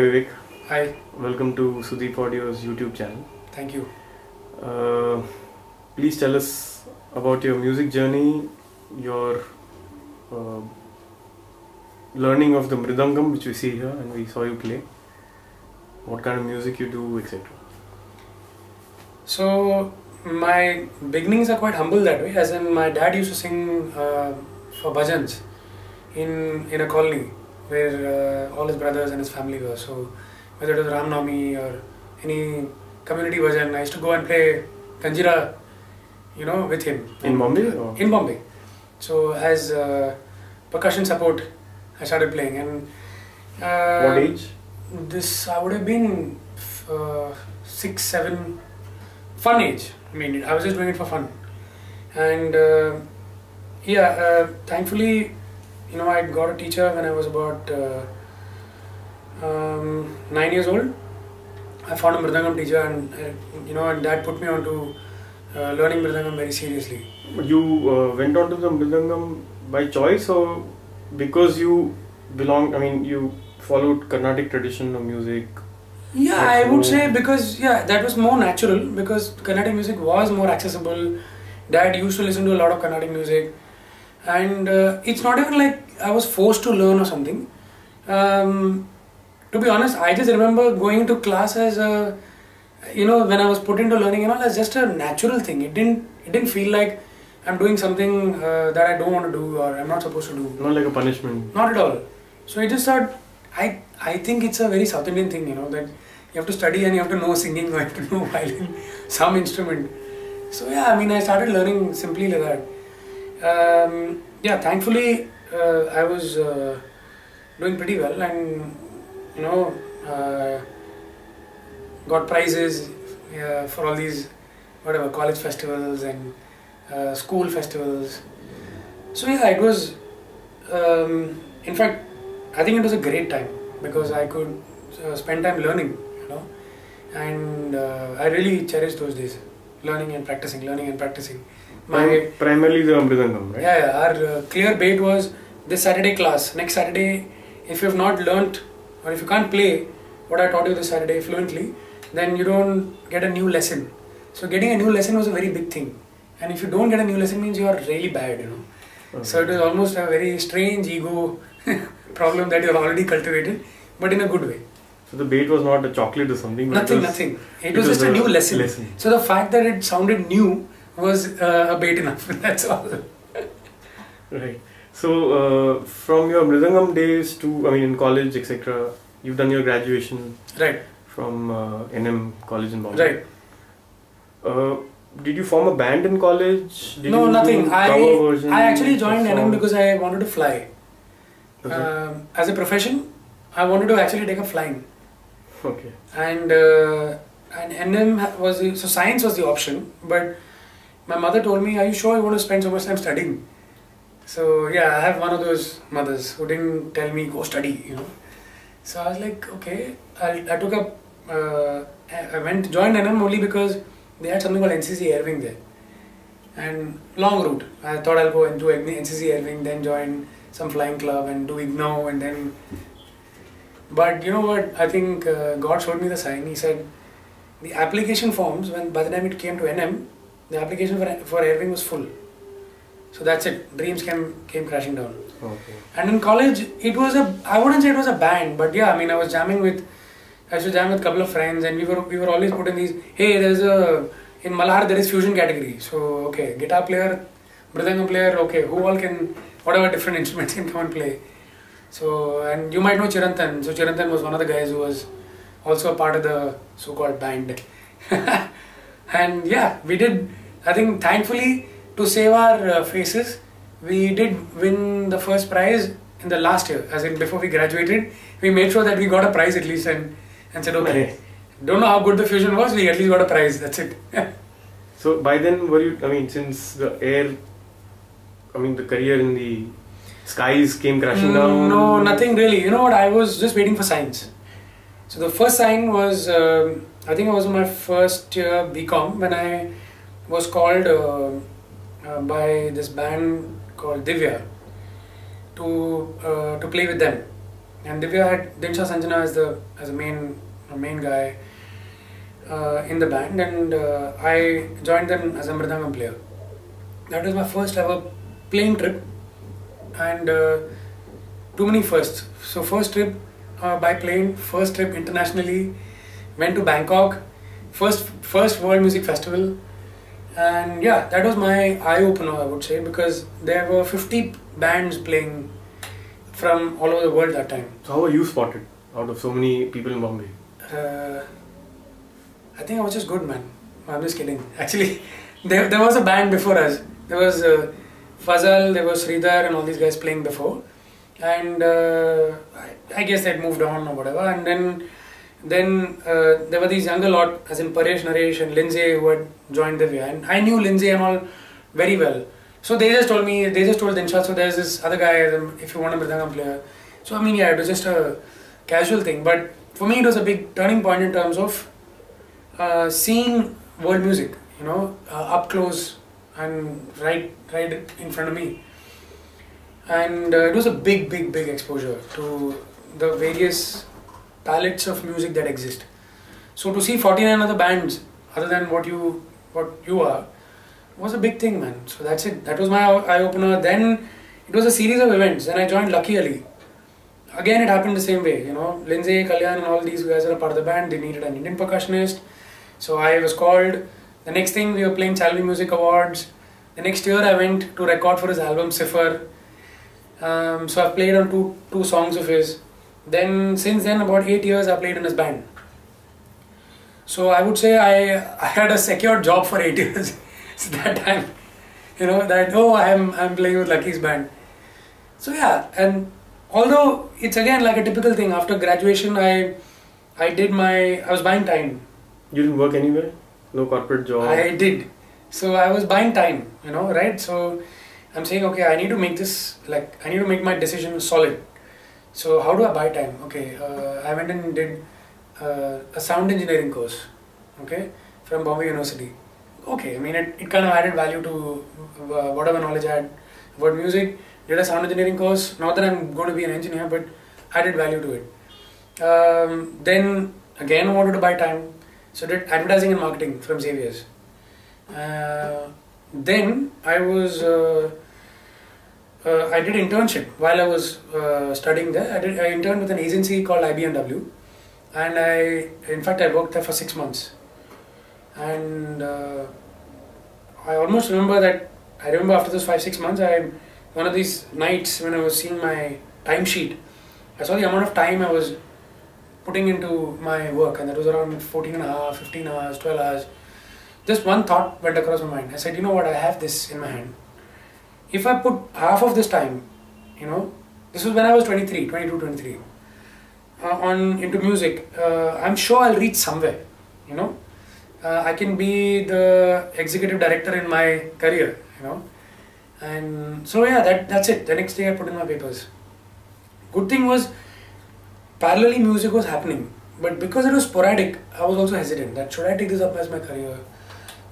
Vivek. Hi. Welcome to Sudeep Audio's YouTube channel. Thank you. Please tell us about your music journey, your learning of the mridangam, which we see here and we saw you play. What kind of music you do, etc. So my beginnings are quite humble that way, as in my dad used to sing for bhajans in a colony where all his brothers and his family were. So whether it was Ram Navami or any community bhajan, I used to go and play kanjira, with him. In Bombay? Or? In Bombay. So as percussion support, I started playing. And what age? This I would have been 6, 7. Fun age. I mean, I was just doing it for fun. And thankfully, I got a teacher when I was about 9 years old. I found a mridangam teacher, and and that put me on to learning mridangam very seriously. You went on to the mridangam by choice, or because you you followed Carnatic tradition of music? Yeah, I would say because that was more natural, because Carnatic music was more accessible. Dad used to listen to a lot of Carnatic music, and it's not even like I was forced to learn or something. To be honest, I just remember going to class as a, when I was put into learning and all, as just a natural thing. It didn't feel like I'm doing something that I don't want to do or I'm not supposed to do. Not like a punishment. Not at all. So I just thought, I think it's a very South Indian thing, that you have to study and you have to know singing, or you have to know violin, some instrument. So I started learning simply like that. Thankfully I was doing pretty well, and got prizes for all these college festivals and school festivals. So it was in fact, I think it was a great time because I could spend time learning, and I really cherished those days, learning and practicing. Primarily the mridangam, right? Our clear bait was this Saturday class. Next Saturday, if you have not learnt or if you can't play what I taught you this Saturday fluently, then you don't get a new lesson. So getting a new lesson was a very big thing, and if you don't get a new lesson means you are really bad, Okay. So it was almost a very strange ego problem that you have already cultivated, but in a good way. So the bait was not a chocolate or something? Nothing. It was just a new lesson. So the fact that it sounded new was a bait enough. That's all. Right. So from your mridangam days to, in college, etc., you've done your graduation. Right. From NM College in Bombay. Right. Did you form a band in college? No, nothing. I actually joined NM because I wanted to fly. Okay. As a profession, I wanted to actually take up flying. Okay. And NM was so science was the option, but my mother told me, "Are you sure you want to spend so much time studying?" So I have one of those mothers who didn't tell me go study, So I was like, okay. I took up. I joined NM only because they had something called NCC Air Wing there, and long route. I thought I'll go and do NCC Air Wing, then join some flying club and do IGNOU, and then. But you know what? I think God showed me the sign. He said, the application forms, by the time it came to NM, the application for Air Wing was full. So that's it. Dreams came crashing down. Okay. And in college, it was I wouldn't say it was a band, but I was jamming with. I used to jam with a couple of friends, and we were always put in these. Hey, in Malhar there is fusion category. So okay, guitar player, mridangam player. Okay, who all can, whatever different instruments can come and play. So, and you might know Chirantan. So Chirantan was one of the guys who was also a part of the so-called band. And we did. I think thankfully, to save our faces, we did win the first prize in the last year, as in before we graduated. We made sure that we got a prize at least, and said, okay, nice. Don't know how good the fusion was, we at least got a prize, that's it. So by then, were you, since the the career in the skies came crashing down? No, nothing really. You know what, I was just waiting for signs. So the first sign was, I think I was in my first year BCom when I was called by this band called Divya to play with them and Divya had Dinsha Sanjana as the main guy in the band, and I joined them as a mridangam player. That was my first ever playing trip, and too many firsts. So first trip by plane, first trip internationally, went to Bangkok, first World Music Festival, and yeah, that was my eye opener, I would say, because there were 50 bands playing from all over the world that time. So how were you spotted out of so many people in Bombay? I think I was just good, man. I'm just kidding. Actually, there was a band before us. There was Fazal, there was Sridhar and all these guys playing before. And I guess they'd moved on or whatever. And then there were these younger lot, as in Paresh, Naresh and Lindsay, who had joined the Viveick. And I knew Lindsay and all very well. So they just told Dinsha, so there's this other guy, if you want a mridangam player. So I mean, yeah, it was just a casual thing. But for me, it was a big turning point in terms of seeing world music, up close and right in front of me. And it was a big exposure to the various palettes of music that exist. So to see 49 other bands other than what you are was a big thing, man. So that's it. That was my eye opener. Then it was a series of events. Then I joined Lucky Ali. Again, it happened the same way. Lindsay, Kalyan, and all these guys are a part of the band. They needed an Indian percussionist. So I was called. The next thing, we were playing Chalvi Music Awards. The next year, I went to record for his album Cipher. So I've played on two songs of his. Then since then, about 8 years, I played in his band. So I would say I had a secured job for 8 years. So that time, I'm playing with Lucky's band. So yeah, and although it's again like a typical thing, after graduation I was buying time. You didn't work anywhere? No corporate job? I did. So I was buying time, right? So I'm saying, okay, I need to make my decision solid. So how do I buy time? Okay, I went and did a sound engineering course, okay, from Bombay University. Okay, I mean, it kind of added value to whatever knowledge I had about music. Did a sound engineering course. Not that I'm going to be an engineer, but added value to it. Then again, I wanted to buy time. So did advertising and marketing from Xavier's. Then I did internship while I was studying there. I interned with an agency called IBMW, and I worked there for 6 months. And I almost remember that. I remember after those 5-6 months, one of these nights when I was seeing my timesheet, I saw the amount of time I was putting into my work, and that was around 14 and a half, 15 hours, 12 hours. Just one thought went across my mind. I said, you know what, I have this in my hand. If I put half of this time, this was when I was 22, 23, into music, I'm sure I'll reach somewhere, I can be the executive director in my career, and so yeah, that's it. The next day I put in my papers. Good thing was, parallelly music was happening, but because it was sporadic, I was also hesitant that should I take this up as my career.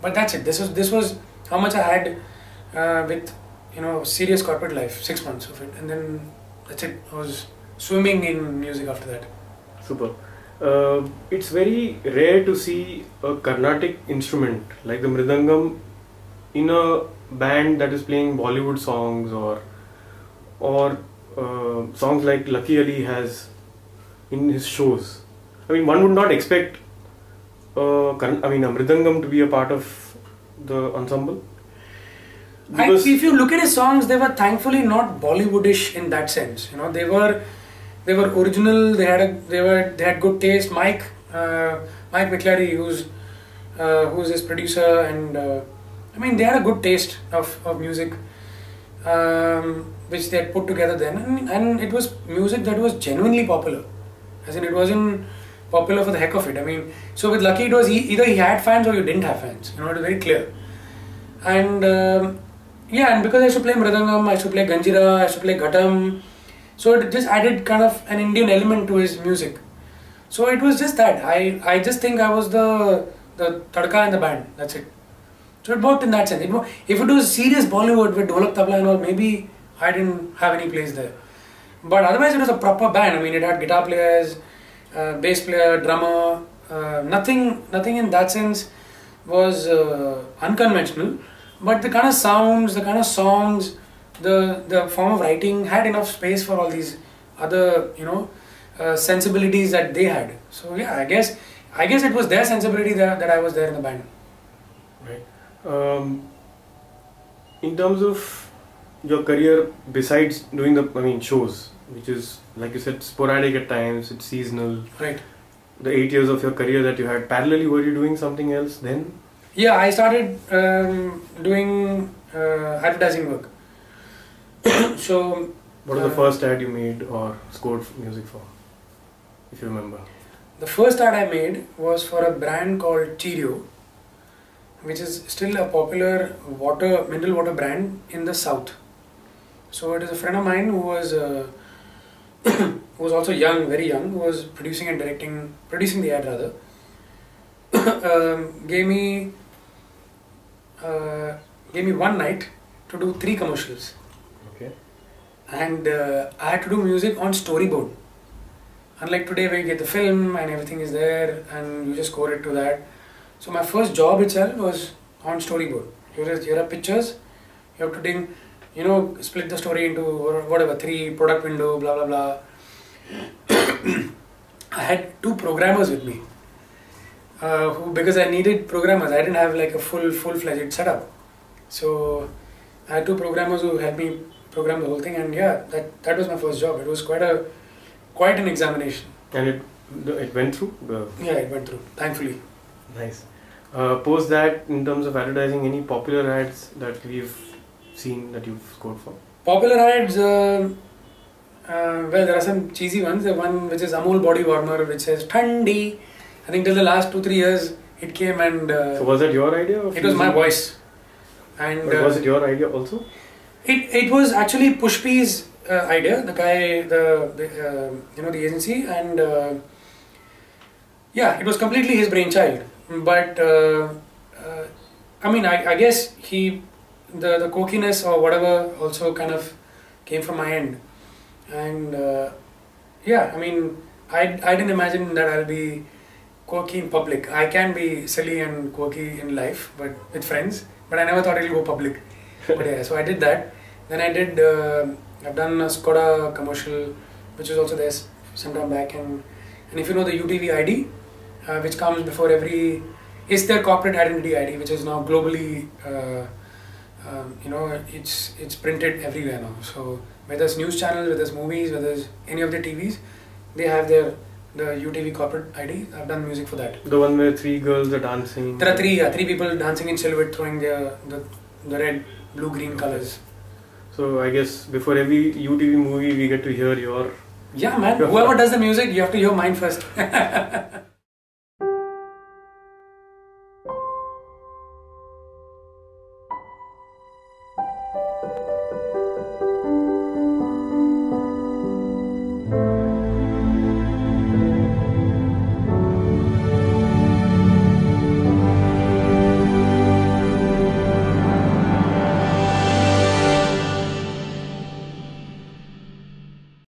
But that's it. This was how much I had with serious corporate life, 6 months of it, and then that's it. I was swimming in music after that. Super. It's very rare to see a Carnatic instrument like the mridangam in a band that is playing Bollywood songs or songs like Lucky Ali has in his shows. I mean, one would not expect a mridangam to be a part of the ensemble. If you look at his songs, they were thankfully not Bollywoodish in that sense. They were original. They had good taste. Mike McClary, who's his producer, and they had a good taste of music, which they had put together then, and it was music that was genuinely popular. As in, it wasn't popular for the heck of it. So with Lucky, it was either he had fans or you didn't have fans. It was very clear. And and because I used to play mridangam, I used to play ganjira, I used to play ghatam. So it just added kind of an Indian element to his music. So it was just that. I just think I was the tadka in the band. That's it. So it worked in that sense. If it was serious Bollywood with dholak tabla and all, maybe I didn't have any place there. But otherwise, it was a proper band. I mean, it had guitar players, bass player, drummer. Nothing in that sense was unconventional. But the kind of sounds, the kind of songs, the form of writing had enough space for all these other, sensibilities that they had. So yeah, I guess it was their sensibility that I was there in the band. Right. In terms of your career, besides doing shows, which is, like you said, sporadic at times, it's seasonal. Right. The 8 years of your career that you had, parallelly, were you doing something else then? Yeah, I started doing advertising work. So, what was the first ad you made or scored music for, if you remember? The first ad I made was for a brand called Cheerio, which is still a popular mineral water brand in the south. So it is a friend of mine who was who was also young, very young, who was producing the ad rather. Gave me one night to do 3 commercials. Okay. And I had to do music on storyboard. Unlike today where you get the film and everything is there and you just score it to that. So my first job itself was on storyboard. Here are pictures, you have to split the story into whatever, 3 product window, blah blah blah. I had 2 programmers with me. Because I needed programmers, I didn't have like a full-fledged setup. So I had 2 programmers who helped me program the whole thing, and yeah, that was my first job. It was quite an examination. And it went through? Yeah, it went through, thankfully. Nice. Post that, in terms of advertising, any popular ads that we've seen that you've scored for? Popular ads, well, there are some cheesy ones. The one which is Amul body warmer, which says Thandi. I think till the last 2-3 years it came and... so was that your idea? It was my voice. And was it your idea also? It was actually Pushpi's idea, the guy, the agency, and yeah, it was completely his brainchild. But I guess the cokiness or whatever also kind of came from my end. And yeah, I didn't imagine that I'll be quirky in public. I can be silly and quirky in life, but with friends. But I never thought it'll go public. But yeah, so I did that. Then I've done a Skoda commercial, which was also there some time back. And if you know the UTV ID, which comes before it's their corporate identity ID, which is now globally, it's printed everywhere now. So whether it's news channels, whether it's movies, whether it's any of the TVs, they have the UTV corporate ID. I've done music for that. The one where 3 girls are dancing. There are 3 people dancing in silhouette, throwing the red, blue, green colors. So I guess before every UTV movie we get to hear your... Yeah man, whoever does the music, you have to hear mine first.